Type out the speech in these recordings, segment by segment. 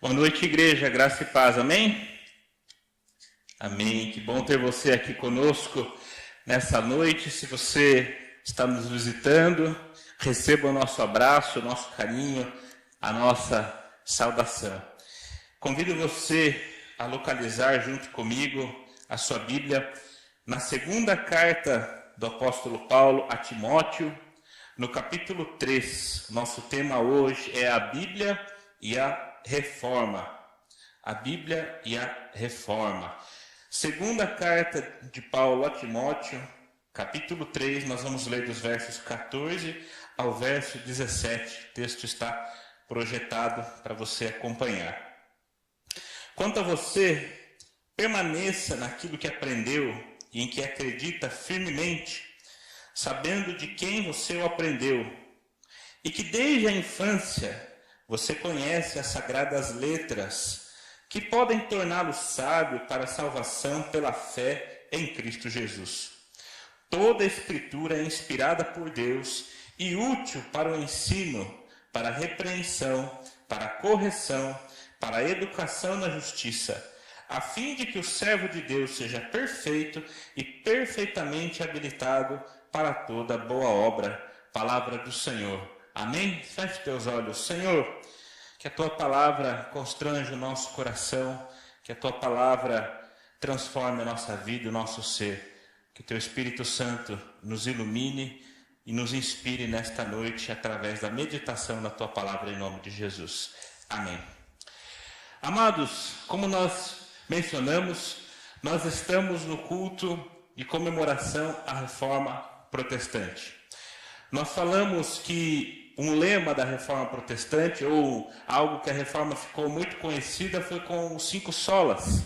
Boa noite, igreja, graça e paz, amém? Amém, que bom ter você aqui conosco nessa noite. Se você está nos visitando, receba o nosso abraço, o nosso carinho, a nossa saudação. Convido você a localizar junto comigo a sua Bíblia na segunda carta do apóstolo Paulo a Timóteo, no capítulo 3. Nosso tema hoje é a Bíblia e a Reforma. A Bíblia e a Reforma. Segunda carta de Paulo a Timóteo, capítulo 3, nós vamos ler dos versos 14 ao verso 17. O texto está projetado para você acompanhar. Quanto a você, permaneça naquilo que aprendeu e em que acredita firmemente, sabendo de quem você o aprendeu, e que desde a infância você conhece as sagradas letras, que podem torná-lo sábio para a salvação pela fé em Cristo Jesus. Toda a Escritura é inspirada por Deus e útil para o ensino, para a repreensão, para a correção, para a educação na justiça, a fim de que o servo de Deus seja perfeito e perfeitamente habilitado para toda boa obra. Palavra do Senhor. Amém? Feche teus olhos. Senhor, que a Tua palavra constrange o nosso coração, que a Tua palavra transforme a nossa vida, o nosso ser. Que o Teu Espírito Santo nos ilumine e nos inspire nesta noite através da meditação da Tua palavra em nome de Jesus. Amém. Amados, como nós mencionamos, nós estamos no culto de comemoração à Reforma Protestante. Nós falamos que um lema da Reforma Protestante, ou algo que a Reforma ficou muito conhecida, foi com os 5 solas.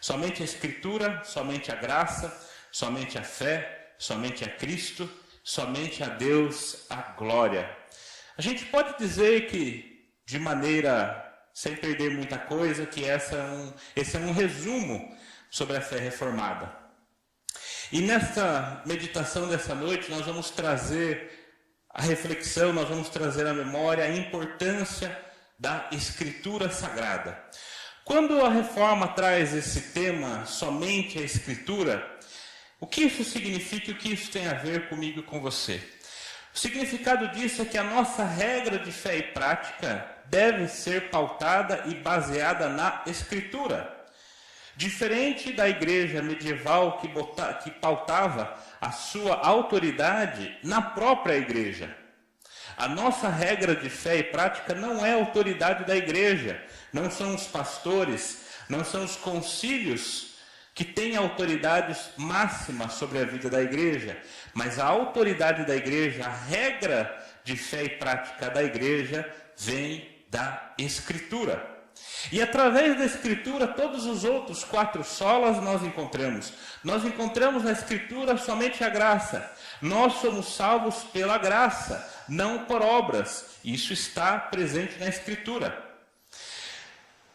Somente a Escritura, somente a graça, somente a fé, somente a Cristo, somente a Deus a glória. A gente pode dizer que, de maneira, sem perder muita coisa, que esse é um resumo sobre a fé reformada. E nesta meditação dessa noite, nós vamos trazer a reflexão, nós vamos trazer à memória a importância da Escritura Sagrada. Quando a Reforma traz esse tema, somente a Escritura, o que isso significa e o que isso tem a ver comigo e com você? O significado disso é que a nossa regra de fé e prática deve ser pautada e baseada na Escritura. Diferente da igreja medieval que pautava a sua autoridade na própria igreja. A nossa regra de fé e prática não é a autoridade da igreja, não são os pastores, não são os concílios que têm autoridade máxima sobre a vida da igreja, mas a autoridade da igreja, a regra de fé e prática da igreja vem da Escritura. E através da Escritura, todos os outros 4 solas nós encontramos. Nós encontramos na Escritura somente a graça. Nós somos salvos pela graça, não por obras. Isso está presente na Escritura.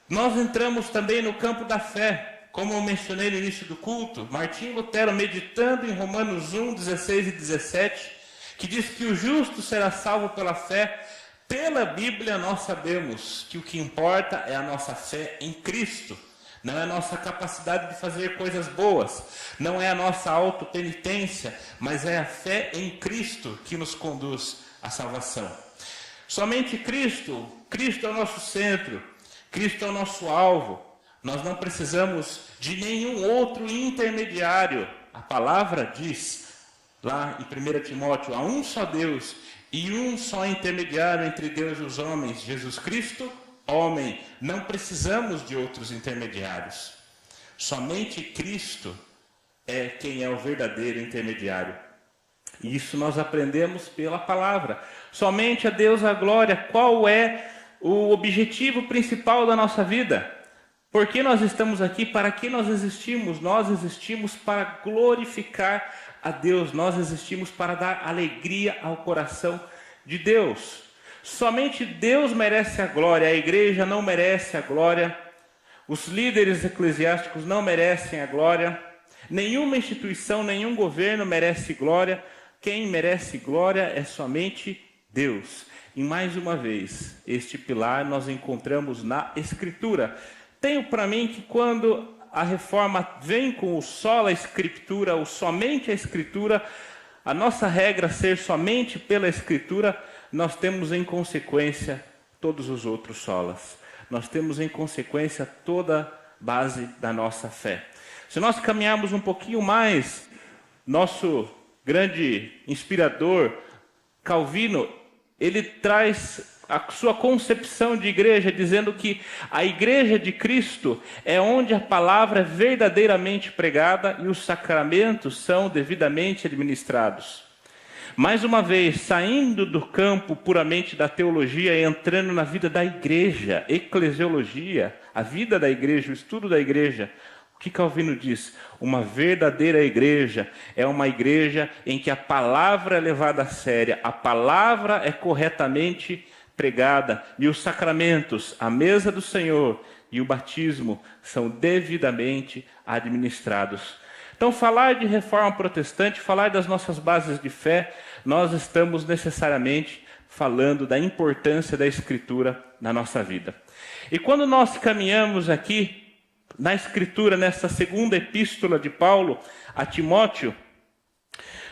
Nós entramos também no campo da fé. Como eu mencionei no início do culto, Martinho Lutero, meditando em Romanos 1, 16 e 17, que diz que o justo será salvo pela fé. Pela Bíblia nós sabemos que o que importa é a nossa fé em Cristo. Não é a nossa capacidade de fazer coisas boas. Não é a nossa autopenitência, mas é a fé em Cristo que nos conduz à salvação. Somente Cristo. Cristo é o nosso centro. Cristo é o nosso alvo. Nós não precisamos de nenhum outro intermediário. A palavra diz, lá em 1 Timóteo, há um só Deus e um só intermediário entre Deus e os homens, Jesus Cristo, homem. Não precisamos de outros intermediários. Somente Cristo é quem é o verdadeiro intermediário. E isso nós aprendemos pela palavra. Somente a Deus a glória. Qual é o objetivo principal da nossa vida? Por que nós estamos aqui? Para que nós existimos? Nós existimos para glorificar a Deus. Nós existimos para dar alegria ao coração de Deus. Somente Deus merece a glória. A igreja não merece a glória. Os líderes eclesiásticos não merecem a glória. Nenhuma instituição, nenhum governo merece glória. Quem merece glória é somente Deus. E mais uma vez, este pilar nós encontramos na Escritura. Tenho para mim que quando a reforma vem com o sola Escritura, ou somente a Escritura, a nossa regra ser somente pela Escritura, nós temos em consequência todos os outros solas. Nós temos em consequência toda a base da nossa fé. Se nós caminharmos um pouquinho mais, nosso grande inspirador, Calvino, ele traz a sua concepção de igreja, dizendo que a igreja de Cristo é onde a palavra é verdadeiramente pregada e os sacramentos são devidamente administrados. Mais uma vez, saindo do campo puramente da teologia e entrando na vida da igreja, eclesiologia, a vida da igreja, o estudo da igreja. O que Calvino diz? Uma verdadeira igreja é uma igreja em que a palavra é levada a sério, a palavra é corretamente pregada e os sacramentos, a mesa do Senhor e o batismo são devidamente administrados. Então, falar de reforma protestante, falar das nossas bases de fé, nós estamos necessariamente falando da importância da Escritura na nossa vida. E quando nós caminhamos aqui na Escritura, nessa segunda epístola de Paulo a Timóteo,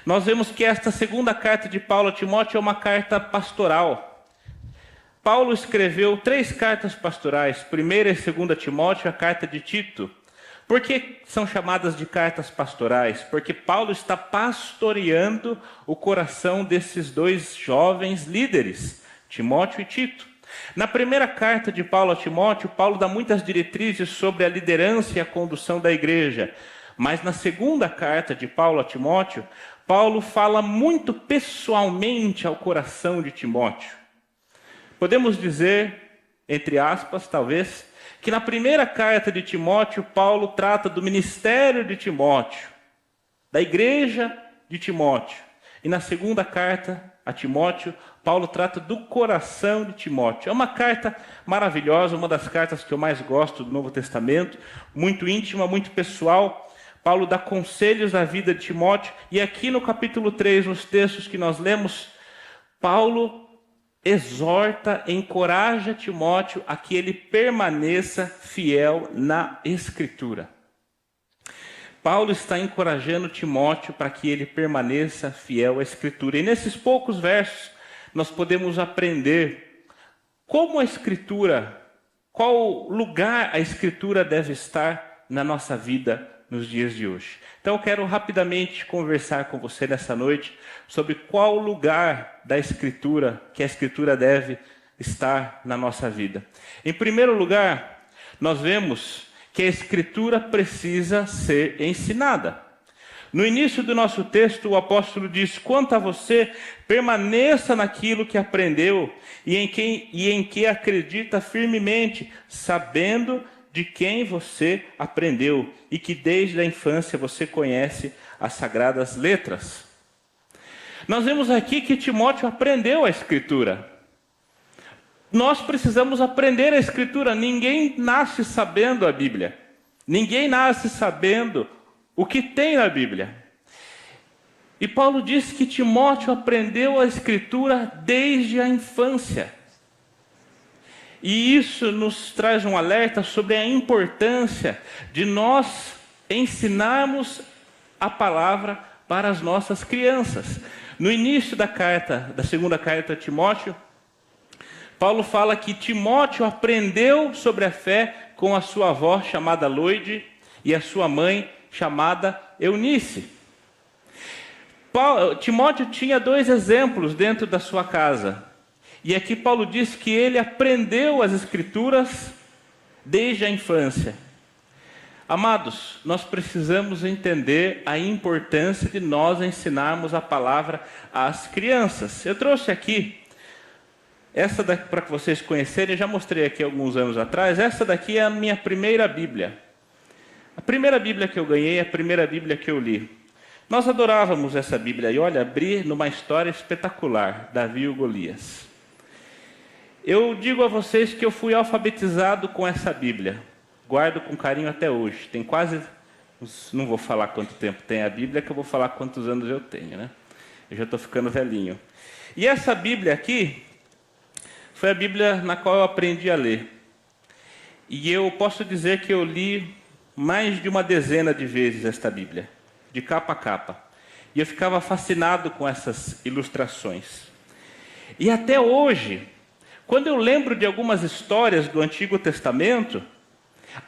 nós vemos que esta segunda carta de Paulo a Timóteo é uma carta pastoral. Paulo escreveu 3 cartas pastorais, 1ª e 2ª Timóteo, a carta de Tito. Por que são chamadas de cartas pastorais? Porque Paulo está pastoreando o coração desses 2 jovens líderes, Timóteo e Tito. Na primeira carta de Paulo a Timóteo, Paulo dá muitas diretrizes sobre a liderança e a condução da igreja. Mas na segunda carta de Paulo a Timóteo, Paulo fala muito pessoalmente ao coração de Timóteo. Podemos dizer, entre aspas, talvez, que na primeira carta de Timóteo, Paulo trata do ministério de Timóteo, da igreja de Timóteo. E na segunda carta a Timóteo, Paulo trata do coração de Timóteo. É uma carta maravilhosa, uma das cartas que eu mais gosto do Novo Testamento, muito íntima, muito pessoal. Paulo dá conselhos à vida de Timóteo, e aqui no capítulo 3, nos textos que nós lemos, Paulo exorta, encoraja Timóteo a que ele permaneça fiel na Escritura. Paulo está encorajando Timóteo para que ele permaneça fiel à Escritura. E nesses poucos versos, nós podemos aprender como a Escritura, qual lugar a Escritura deve estar na nossa vida nos dias de hoje. Então eu quero rapidamente conversar com você nessa noite sobre qual lugar da Escritura que a Escritura deve estar na nossa vida. Em primeiro lugar, nós vemos que a Escritura precisa ser ensinada. No início do nosso texto, o apóstolo diz: quanto a você, permaneça naquilo que aprendeu e em que acredita firmemente, sabendo de quem você aprendeu e que desde a infância você conhece as sagradas letras. Nós vemos aqui que Timóteo aprendeu a Escritura. Nós precisamos aprender a Escritura. Ninguém nasce sabendo a Bíblia. Ninguém nasce sabendo o que tem na Bíblia. E Paulo diz que Timóteo aprendeu a Escritura desde a infância. E isso nos traz um alerta sobre a importância de nós ensinarmos a palavra para as nossas crianças. No início da segunda carta a Timóteo, Paulo fala que Timóteo aprendeu sobre a fé com a sua avó chamada Loide e a sua mãe chamada Eunice. Timóteo tinha 2 exemplos dentro da sua casa. E aqui Paulo diz que ele aprendeu as Escrituras desde a infância. Amados, nós precisamos entender a importância de nós ensinarmos a palavra às crianças. Eu trouxe aqui, essa daqui para que vocês conhecerem, eu já mostrei aqui alguns anos atrás. Essa daqui é a minha primeira Bíblia. A primeira Bíblia que eu ganhei, a primeira Bíblia que eu li. Nós adorávamos essa Bíblia. E olha, abri numa história espetacular, Davi e o Golias. Eu digo a vocês que eu fui alfabetizado com essa Bíblia. Guardo com carinho até hoje. Tem quase, não vou falar quanto tempo tem a Bíblia, que eu vou falar quantos anos eu tenho, né? Eu já estou ficando velhinho. E essa Bíblia aqui, foi a Bíblia na qual eu aprendi a ler. E eu posso dizer que eu li mais de uma dezena de vezes esta Bíblia, de capa a capa. E eu ficava fascinado com essas ilustrações. E até hoje, quando eu lembro de algumas histórias do Antigo Testamento,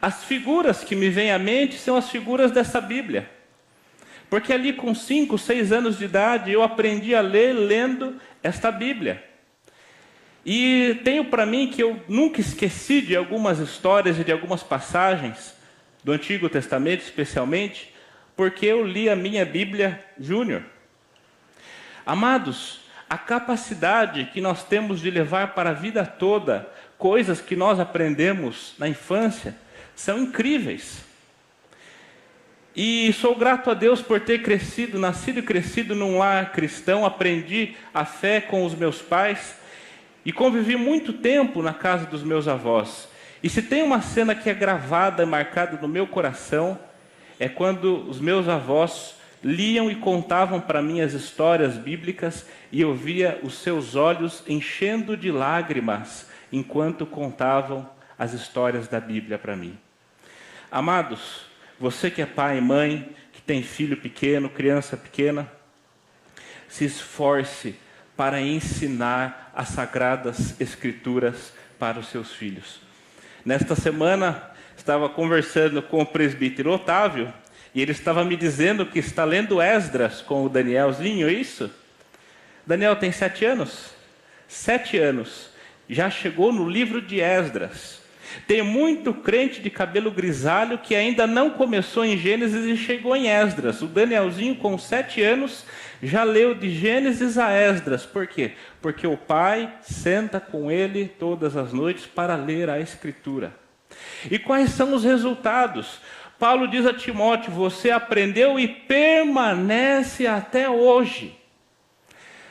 as figuras que me vêm à mente são as figuras dessa Bíblia. Porque ali com 5, 6 anos de idade, eu aprendi a ler lendo esta Bíblia. E tenho para mim que eu nunca esqueci de algumas histórias e de algumas passagens do Antigo Testamento, especialmente, porque eu li a minha Bíblia Júnior. Amados, a capacidade que nós temos de levar para a vida toda coisas que nós aprendemos na infância são incríveis. E sou grato a Deus por ter nascido e crescido num lar cristão, aprendi a fé com os meus pais e convivi muito tempo na casa dos meus avós. E se tem uma cena que é gravada, marcada no meu coração, é quando os meus avós liam e contavam para mim as histórias bíblicas e eu via os seus olhos enchendo de lágrimas enquanto contavam as histórias da Bíblia para mim. Amados, você que é pai e mãe, que tem filho pequeno, criança pequena, se esforce para ensinar as Sagradas Escrituras para os seus filhos. Nesta semana, estava conversando com o presbítero Otávio, e ele estava me dizendo que está lendo Esdras com o Danielzinho, é isso? Daniel tem 7 anos. 7 anos. Já chegou no livro de Esdras. Tem muito crente de cabelo grisalho que ainda não começou em Gênesis e chegou em Esdras. O Danielzinho, com 7 anos, já leu de Gênesis a Esdras. Por quê? Porque o pai senta com ele todas as noites para ler a Escritura. E quais são os resultados? Paulo diz a Timóteo, você aprendeu e permanece até hoje.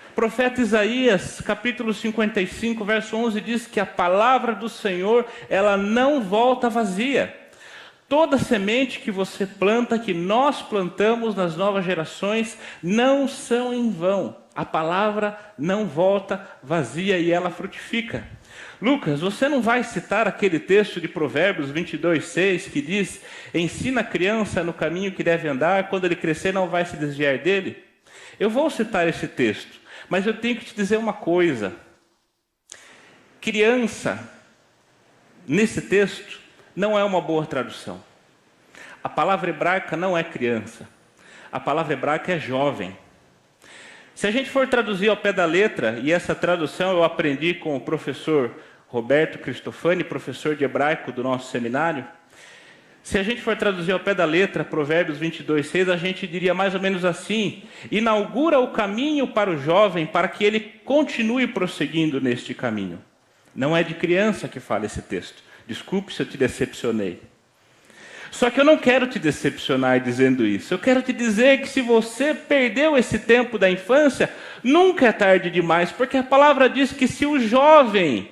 O profeta Isaías, capítulo 55, verso 11, diz que a palavra do Senhor, ela não volta vazia. Toda semente que você planta, que nós plantamos nas novas gerações, não são em vão. A palavra não volta vazia e ela frutifica. Lucas, você não vai citar aquele texto de Provérbios 22:6 que diz: ensina a criança no caminho que deve andar, quando ele crescer não vai se desviar dele? Eu vou citar esse texto, mas eu tenho que te dizer uma coisa. Criança, nesse texto, não é uma boa tradução. A palavra hebraica não é criança. A palavra hebraica é jovem. Se a gente for traduzir ao pé da letra, e essa tradução eu aprendi com o professor Roberto Cristofani, professor de hebraico do nosso seminário, se a gente for traduzir ao pé da letra, Provérbios 22:6, a gente diria mais ou menos assim: inaugura o caminho para o jovem, para que ele continue prosseguindo neste caminho. Não é de criança que fala esse texto. Desculpe se eu te decepcionei. Só que eu não quero te decepcionar dizendo isso. Eu quero te dizer que se você perdeu esse tempo da infância, nunca é tarde demais, porque a palavra diz que se o jovem,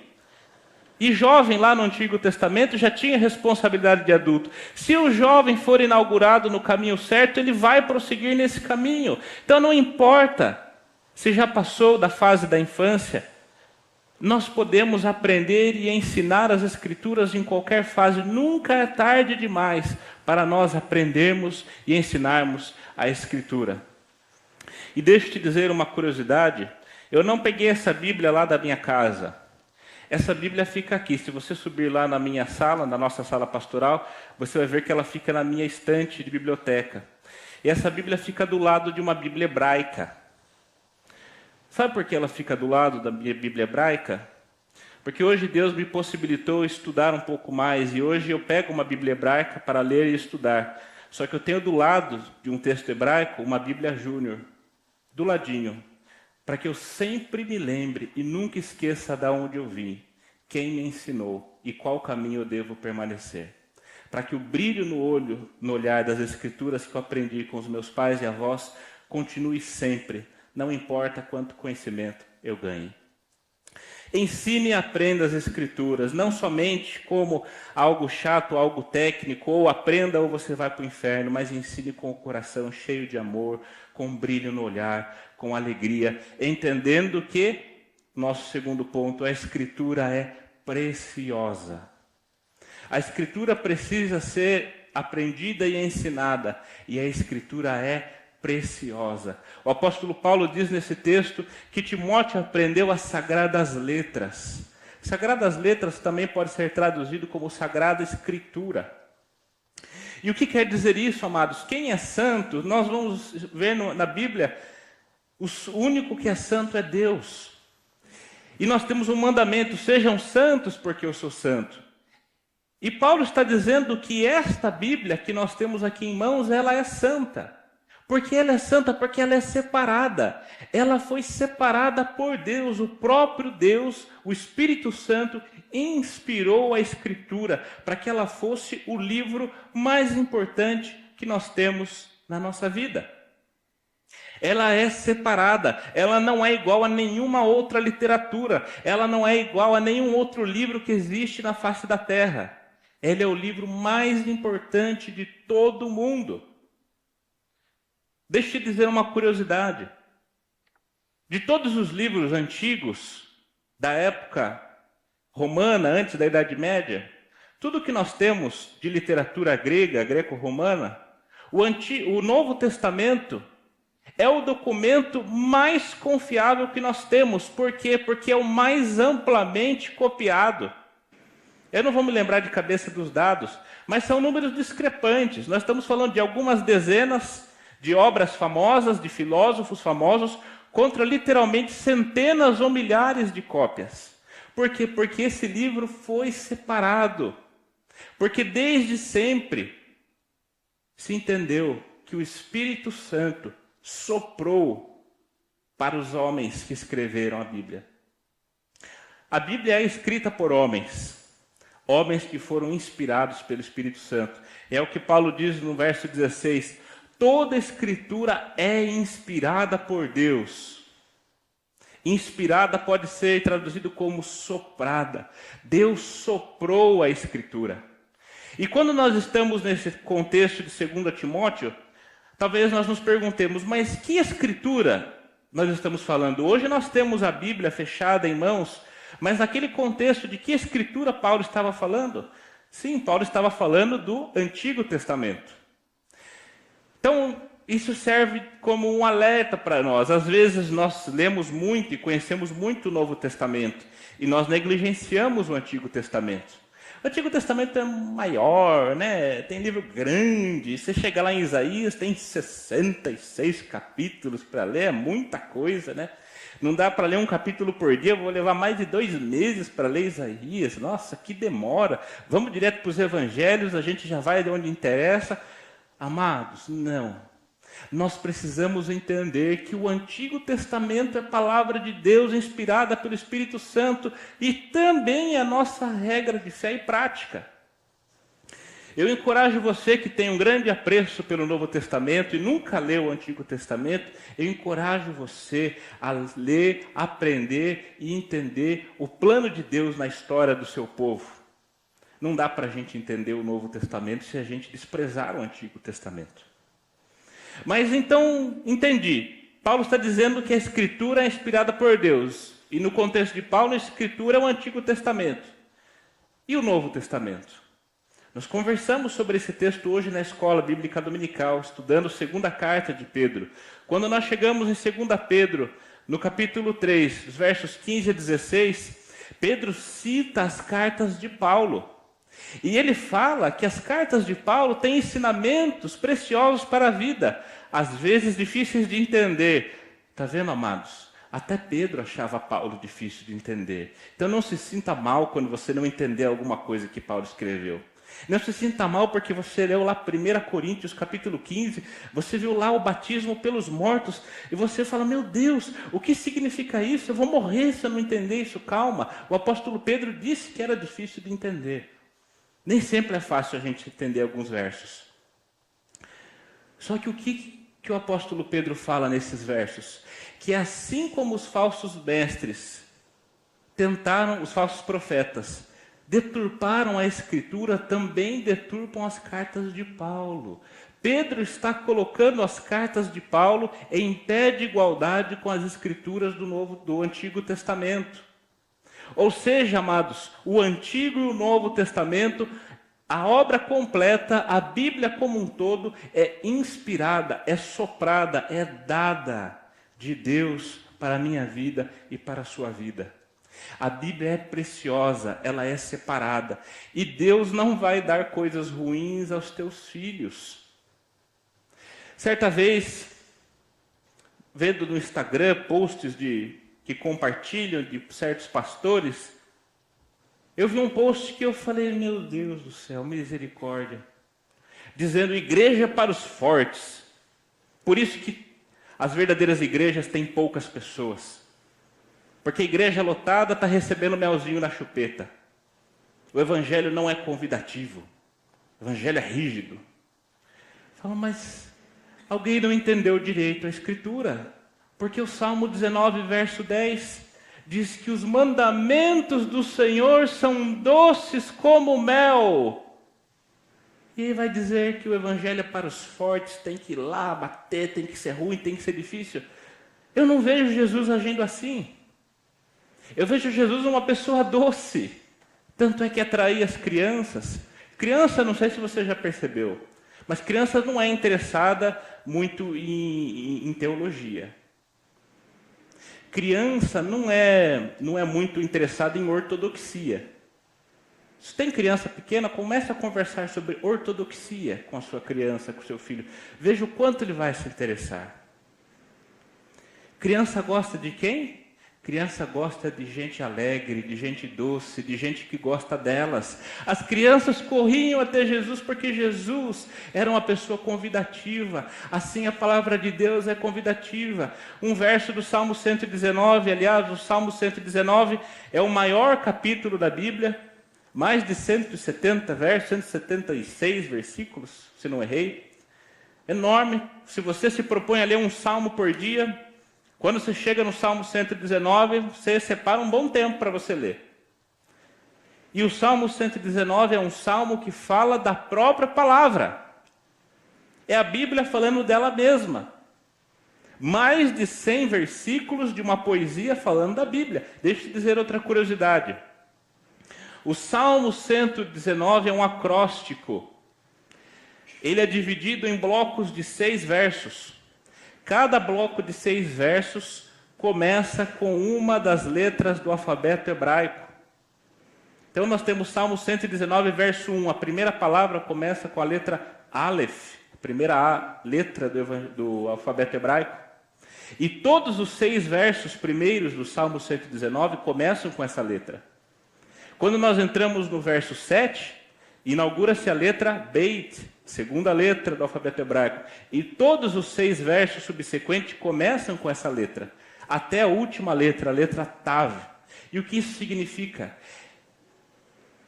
e jovem lá no Antigo Testamento já tinha responsabilidade de adulto, se o jovem for inaugurado no caminho certo, ele vai prosseguir nesse caminho. Então não importa se já passou da fase da infância, nós podemos aprender e ensinar as Escrituras em qualquer fase. Nunca é tarde demais para nós aprendermos e ensinarmos a Escritura. E deixa eu te dizer uma curiosidade. Eu não peguei essa Bíblia lá da minha casa. Essa Bíblia fica aqui. Se você subir lá na minha sala, na nossa sala pastoral, você vai ver que ela fica na minha estante de biblioteca. E essa Bíblia fica do lado de uma Bíblia hebraica. Sabe por que ela fica do lado da minha Bíblia hebraica? Porque hoje Deus me possibilitou estudar um pouco mais, e hoje eu pego uma Bíblia hebraica para ler e estudar. Só que eu tenho do lado de um texto hebraico uma Bíblia Júnior, do ladinho, para que eu sempre me lembre e nunca esqueça de onde eu vim, quem me ensinou e qual caminho eu devo permanecer. Para que o brilho no olhar das Escrituras que eu aprendi com os meus pais e avós continue sempre. Não importa quanto conhecimento eu ganhe. Ensine e aprenda as Escrituras, não somente como algo chato, algo técnico, ou aprenda ou você vai para o inferno, mas ensine com o coração cheio de amor, com brilho no olhar, com alegria, entendendo que nosso segundo ponto: a Escritura é preciosa. A Escritura precisa ser aprendida e ensinada, e a Escritura é preciosa. O apóstolo Paulo diz nesse texto que Timóteo aprendeu as sagradas letras. Sagradas letras também pode ser traduzido como Sagrada Escritura. E o que quer dizer isso, amados? Quem é santo? Nós vamos ver na Bíblia, o único que é santo é Deus. E nós temos um mandamento: sejam santos porque eu sou santo. E Paulo está dizendo que esta Bíblia que nós temos aqui em mãos, ela é santa. Porque ela é santa, porque ela é separada. Ela foi separada por Deus, o próprio Deus, o Espírito Santo, inspirou a Escritura para que ela fosse o livro mais importante que nós temos na nossa vida. Ela é separada, ela não é igual a nenhuma outra literatura, ela não é igual a nenhum outro livro que existe na face da terra. Ele é o livro mais importante de todo o mundo. Deixa eu te dizer uma curiosidade. De todos os livros antigos, da época romana, antes da Idade Média, tudo que nós temos de literatura grega, greco-romana, o Novo Testamento é o documento mais confiável que nós temos. Por quê? Porque é o mais amplamente copiado. Eu não vou me lembrar de cabeça dos dados, mas são números discrepantes. Nós estamos falando de algumas dezenas de obras famosas, de filósofos famosos, contra literalmente centenas ou milhares de cópias. Por quê? Porque esse livro foi separado. Porque desde sempre se entendeu que o Espírito Santo soprou para os homens que escreveram a Bíblia. A Bíblia é escrita por homens que foram inspirados pelo Espírito Santo. É o que Paulo diz no verso 16: toda Escritura é inspirada por Deus. Inspirada pode ser traduzido como soprada. Deus soprou a Escritura. E quando nós estamos nesse contexto de 2 Timóteo, talvez nós nos perguntemos: mas que Escritura nós estamos falando? Hoje nós temos a Bíblia fechada em mãos, mas naquele contexto, de que Escritura Paulo estava falando? Sim, Paulo estava falando do Antigo Testamento. Então, isso serve como um alerta para nós. Às vezes nós lemos muito e conhecemos muito o Novo Testamento, e nós negligenciamos o Antigo Testamento. O Antigo Testamento é maior, né? Tem livro grande. Você chega lá em Isaías, tem 66 capítulos para ler, é muita coisa, né? Não dá para ler um capítulo por dia, eu vou levar mais de 2 meses para ler Isaías. Nossa, que demora. Vamos direto para os evangelhos, a gente já vai de onde interessa. Amados, não. Nós precisamos entender que o Antigo Testamento é a palavra de Deus inspirada pelo Espírito Santo e também é a nossa regra de fé e prática. Eu encorajo você que tem um grande apreço pelo Novo Testamento e nunca leu o Antigo Testamento, eu encorajo você a ler, aprender e entender o plano de Deus na história do seu povo. Não dá para a gente entender o Novo Testamento se a gente desprezar o Antigo Testamento. Mas então, entendi. Paulo está dizendo que a Escritura é inspirada por Deus. E no contexto de Paulo, a Escritura é o Antigo Testamento. E o Novo Testamento? Nós conversamos sobre esse texto hoje na Escola Bíblica Dominical, estudando a segunda carta de Pedro. Quando nós chegamos em 2 Pedro, no capítulo 3, os versos 15 a 16, Pedro cita as cartas de Paulo. E ele fala que as cartas de Paulo têm ensinamentos preciosos para a vida, às vezes difíceis de entender. Está vendo, amados? Até Pedro achava Paulo difícil de entender. Então não se sinta mal quando você não entender alguma coisa que Paulo escreveu. Não se sinta mal porque você leu lá 1 Coríntios capítulo 15, você viu lá o batismo pelos mortos, e você fala: meu Deus, o que significa isso? Eu vou morrer se eu não entender isso. Calma, o apóstolo Pedro disse que era difícil de entender. Nem sempre é fácil a gente entender alguns versos. Só que o que o apóstolo Pedro fala nesses versos? Que assim como os falsos mestres tentaram, os falsos profetas, deturparam a Escritura, também deturpam as cartas de Paulo. Pedro está colocando as cartas de Paulo em pé de igualdade com as escrituras do Antigo Testamento. Ou seja, amados, o Antigo e o Novo Testamento, a obra completa, a Bíblia como um todo, é inspirada, é soprada, é dada de Deus para a minha vida e para a sua vida. A Bíblia é preciosa, ela é separada. E Deus não vai dar coisas ruins aos teus filhos. Certa vez, vendo no Instagram posts que compartilham de certos pastores, eu vi um post que eu falei, meu Deus do céu, misericórdia, dizendo igreja para os fortes. Por isso que as verdadeiras igrejas têm poucas pessoas. Porque a igreja lotada está recebendo melzinho na chupeta. O evangelho não é convidativo. O evangelho é rígido. Fala, mas alguém não entendeu direito a Escritura. Porque o Salmo 19, verso 10, diz que os mandamentos do Senhor são doces como mel. E aí vai dizer que o evangelho é para os fortes, tem que ir lá bater, tem que ser ruim, tem que ser difícil. Eu não vejo Jesus agindo assim. Eu vejo Jesus uma pessoa doce. Tanto é que atrair as crianças. Criança, não sei se você já percebeu, mas criança não é interessada muito em teologia. Criança não é muito interessada em ortodoxia. Se tem criança pequena, comece a conversar sobre ortodoxia com a sua criança, com o seu filho. Veja o quanto ele vai se interessar. Criança gosta de quem? Criança gosta de gente alegre, de gente doce, de gente que gosta delas. As crianças corriam até Jesus porque Jesus era uma pessoa convidativa. Assim a palavra de Deus é convidativa. Um verso do Salmo 119, aliás, o Salmo 119 é o maior capítulo da Bíblia. Mais de 170 versos, 176 versículos, se não errei. Enorme. Se você se propõe a ler um salmo por dia, quando você chega no Salmo 119, você separa um bom tempo para você ler. E o Salmo 119 é um salmo que fala da própria palavra. É a Bíblia falando dela mesma. Mais de 100 versículos de uma poesia falando da Bíblia. Deixa eu te dizer outra curiosidade. O Salmo 119 é um acróstico. Ele é dividido em blocos de 6 versos. Cada bloco de 6 versos começa com uma das letras do alfabeto hebraico. Então nós temos Salmo 119, verso 1. A primeira palavra começa com a letra Aleph, a primeira letra do alfabeto hebraico. E todos os 6 versos primeiros do Salmo 119 começam com essa letra. Quando nós entramos no verso 7, inaugura-se a letra Beit, segunda letra do alfabeto hebraico. E todos os 6 versos subsequentes começam com essa letra, até a última letra, a letra Tav. E o que isso significa?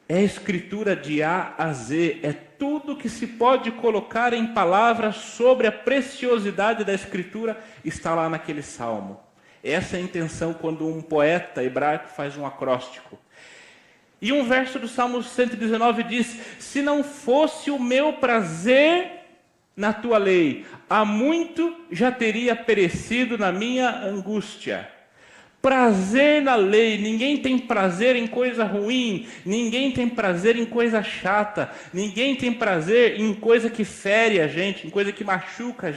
É a escritura de A a Z, é tudo que se pode colocar em palavras sobre a preciosidade da escritura, está lá naquele salmo. Essa é a intenção quando um poeta hebraico faz um acróstico. E um verso do Salmo 119 diz: se não fosse o meu prazer na tua lei, há muito já teria perecido na minha angústia. Prazer na lei, ninguém tem prazer em coisa ruim, ninguém tem prazer em coisa chata, ninguém tem prazer em coisa que fere a gente, em coisa que machuca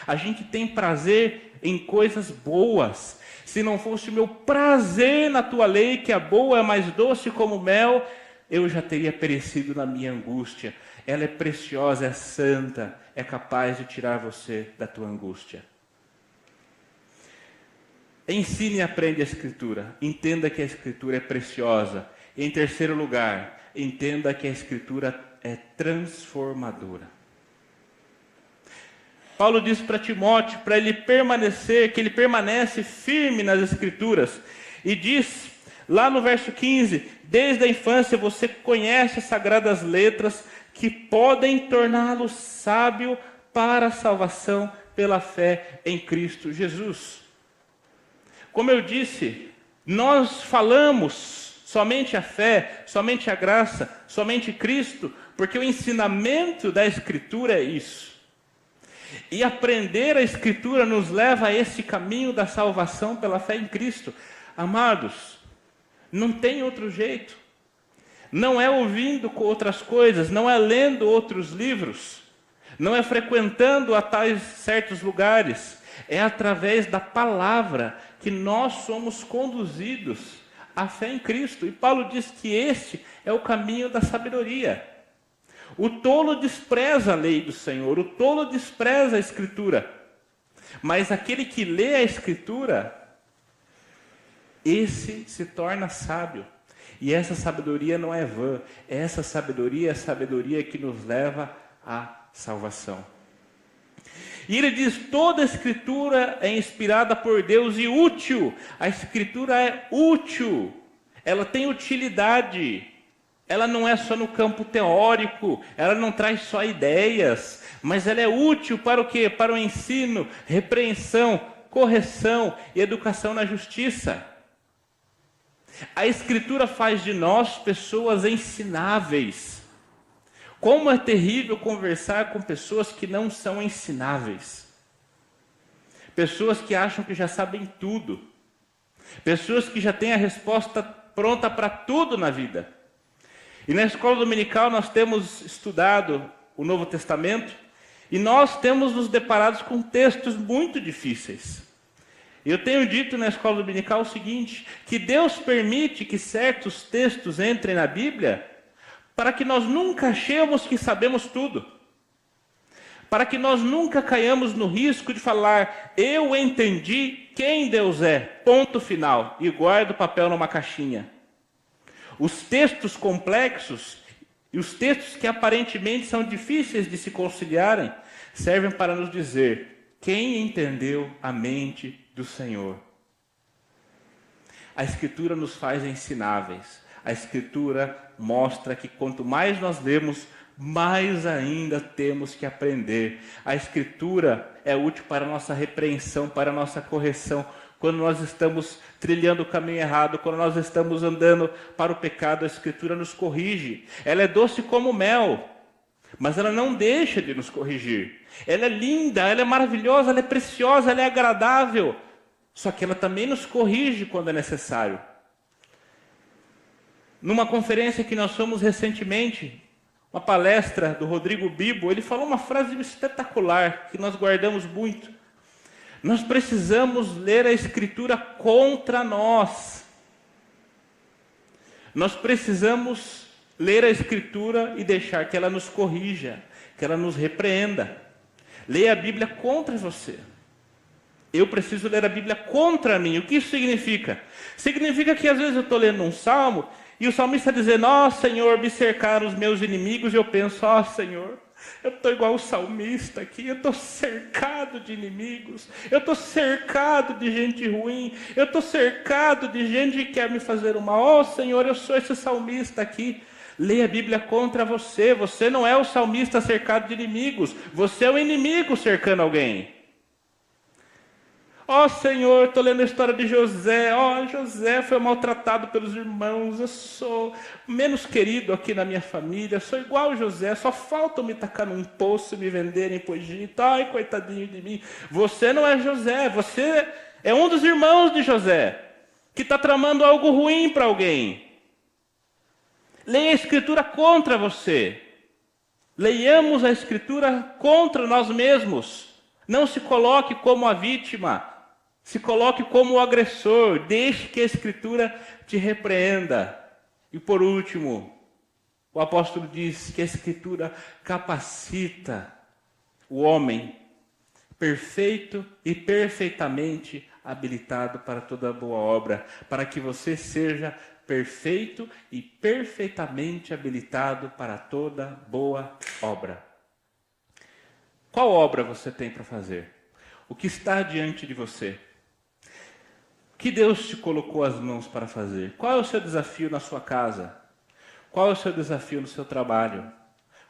a gente tem prazer em coisas boas. Se não fosse o meu prazer na tua lei, que é boa, é mais doce como mel, eu já teria perecido na minha angústia. Ela é preciosa, é santa, é capaz de tirar você da tua angústia. Ensine e aprenda a Escritura. Entenda que a Escritura é preciosa. Em terceiro lugar, entenda que a Escritura é transformadora. Paulo diz para Timóteo, para ele permanecer, que ele permanece firme nas Escrituras. E diz, lá no verso 15, desde a infância você conhece as sagradas letras que podem torná-lo sábio para a salvação pela fé em Cristo Jesus. Como eu disse, nós falamos somente a fé, somente a graça, somente Cristo, porque o ensinamento da Escritura é isso. E aprender a Escritura nos leva a esse caminho da salvação pela fé em Cristo. Amados, não tem outro jeito. Não é ouvindo outras coisas, não é lendo outros livros, não é frequentando a tais certos lugares. É através da palavra que nós somos conduzidos à fé em Cristo. E Paulo diz que este é o caminho da sabedoria. O tolo despreza a lei do Senhor, o tolo despreza a Escritura. Mas aquele que lê a Escritura, esse se torna sábio. E essa sabedoria não é vã, essa sabedoria é a sabedoria que nos leva à salvação. E ele diz, toda a Escritura é inspirada por Deus e útil. A Escritura é útil, ela tem utilidade. Ela não é só no campo teórico, ela não traz só ideias, mas ela é útil para o quê? Para o ensino, repreensão, correção e educação na justiça. A Escritura faz de nós pessoas ensináveis. Como é terrível conversar com pessoas que não são ensináveis. Pessoas que acham que já sabem tudo. Pessoas que já têm a resposta pronta para tudo na vida. E na escola dominical nós temos estudado o Novo Testamento e nós temos nos deparado com textos muito difíceis. Eu tenho dito na escola dominical o seguinte, que Deus permite que certos textos entrem na Bíblia para que nós nunca achemos que sabemos tudo. Para que nós nunca caiamos no risco de falar, eu entendi quem Deus é, ponto final, e guardo o papel numa caixinha. Os textos complexos e os textos que aparentemente são difíceis de se conciliarem servem para nos dizer quem entendeu a mente do Senhor. A Escritura nos faz ensináveis. A Escritura mostra que quanto mais nós lemos, mais ainda temos que aprender. A Escritura é útil para a nossa repreensão, para a nossa correção. Quando nós estamos trilhando o caminho errado, quando nós estamos andando para o pecado, a Escritura nos corrige. Ela é doce como mel, mas ela não deixa de nos corrigir. Ela é linda, ela é maravilhosa, ela é preciosa, ela é agradável. Só que ela também nos corrige quando é necessário. Numa conferência que nós fomos recentemente, uma palestra do Rodrigo Bibo, ele falou uma frase espetacular, que nós guardamos muito. Nós precisamos ler a Escritura contra nós. Nós precisamos ler a Escritura e deixar que ela nos corrija, que ela nos repreenda. Leia a Bíblia contra você. Eu preciso ler a Bíblia contra mim. O que isso significa? Significa que às vezes eu estou lendo um salmo e o salmista está dizendo, ó Senhor, me cercaram os meus inimigos, e eu penso, ó Senhor, eu estou igual o salmista aqui, eu estou cercado de inimigos, eu estou cercado de gente ruim, eu estou cercado de gente que quer me fazer o mal. Ó Senhor, eu sou esse salmista aqui. Leia a Bíblia contra você. Você não é o salmista cercado de inimigos, você é o inimigo cercando alguém. Ó Senhor, estou lendo a história de José. Ó, José foi maltratado pelos irmãos. Eu sou menos querido aqui na minha família. Sou igual a José. Só falta me tacar num poço e me venderem para o Egito. Ai, coitadinho de mim. Você não é José. Você é um dos irmãos de José, que está tramando algo ruim para alguém. Leia a Escritura contra você. Leiamos a Escritura contra nós mesmos. Não se coloque como a vítima. Se coloque como o agressor. Deixe que a Escritura te repreenda. E por último, o apóstolo diz que a Escritura capacita o homem perfeito e perfeitamente habilitado para toda boa obra, para que você seja perfeito e perfeitamente habilitado para toda boa obra. Qual obra você tem para fazer? O que está diante de você? O que Deus te colocou as mãos para fazer? Qual é o seu desafio na sua casa? Qual é o seu desafio no seu trabalho?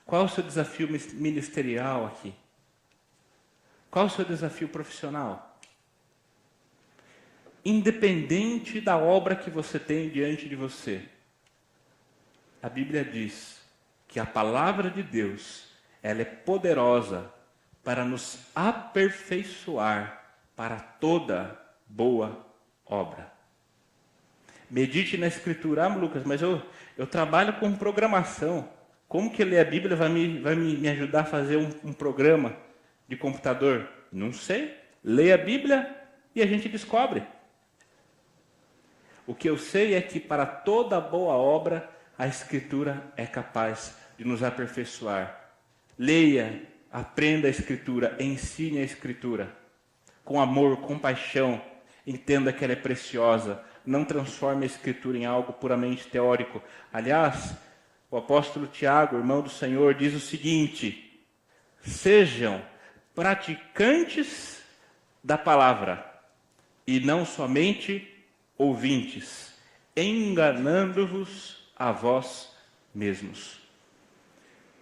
Qual é o seu desafio ministerial aqui? Qual é o seu desafio profissional? Independente da obra que você tem diante de você, a Bíblia diz que a palavra de Deus, ela é poderosa para nos aperfeiçoar para toda boa obra. Medite na Escritura. Ah, Lucas, mas eu trabalho com programação. Como que ler a Bíblia vai me ajudar a fazer um programa de computador? Não sei. Leia a Bíblia e a gente descobre. O que eu sei é que para toda boa obra, a Escritura é capaz de nos aperfeiçoar. Leia, aprenda a Escritura, ensine a Escritura. Com amor, com paixão, entenda que ela é preciosa. Não transforme a Escritura em algo puramente teórico. Aliás, o apóstolo Tiago, irmão do Senhor, diz o seguinte: sejam praticantes da palavra e não somente ouvintes, enganando-vos a vós mesmos.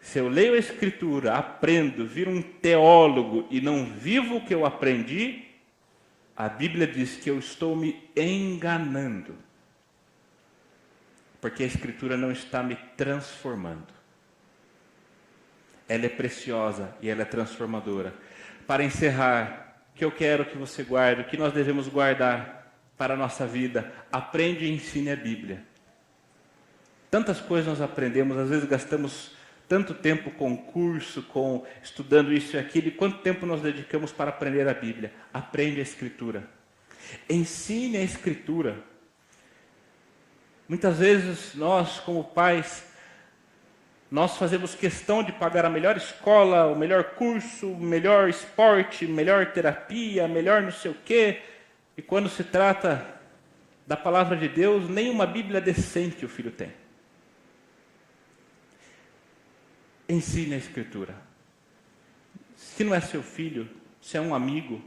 Se eu leio a Escritura, aprendo, viro um teólogo e não vivo o que eu aprendi, a Bíblia diz que eu estou me enganando, porque a Escritura não está me transformando. Ela é preciosa e ela é transformadora. Para encerrar, o que eu quero que você guarde, o que nós devemos guardar para a nossa vida, aprende e ensine a Bíblia. Tantas coisas nós aprendemos, às vezes gastamos tanto tempo com curso, com estudando isso e aquilo, e quanto tempo nós dedicamos para aprender a Bíblia? Aprende a Escritura. Ensine a Escritura. Muitas vezes nós, como pais, nós fazemos questão de pagar a melhor escola, o melhor curso, o melhor esporte, melhor terapia, melhor não sei o quê, e quando se trata da palavra de Deus, nem uma Bíblia decente o filho tem. Ensine a Escritura. Se não é seu filho, se é um amigo,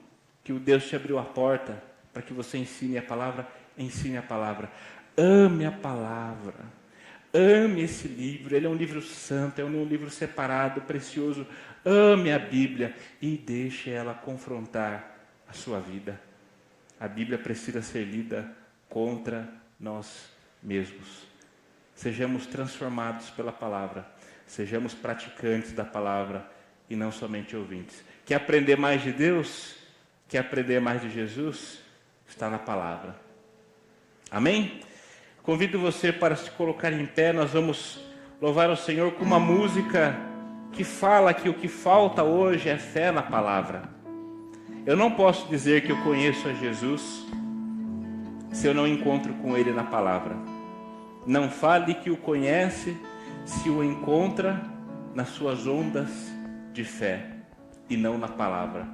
que o Deus te abriu a porta para que você ensine a palavra, ensine a palavra. Ame a palavra. Ame esse livro. Ele é um livro santo, é um livro separado, precioso. Ame a Bíblia e deixe ela confrontar a sua vida. A Bíblia precisa ser lida contra nós mesmos. Sejamos transformados pela palavra. Sejamos praticantes da palavra e não somente ouvintes. Quer aprender mais de Deus? Quer aprender mais de Jesus? Está na palavra. Amém? Convido você para se colocar em pé. Nós vamos louvar o Senhor com uma música que fala que o que falta hoje é fé na palavra. Eu não posso dizer que eu conheço a Jesus se eu não encontro com Ele na palavra. Não fale que o conhece se o encontra nas suas ondas de fé e não na palavra.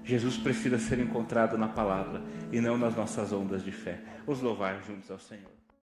Jesus precisa ser encontrado na palavra e não nas nossas ondas de fé. Vamos louvar juntos ao Senhor.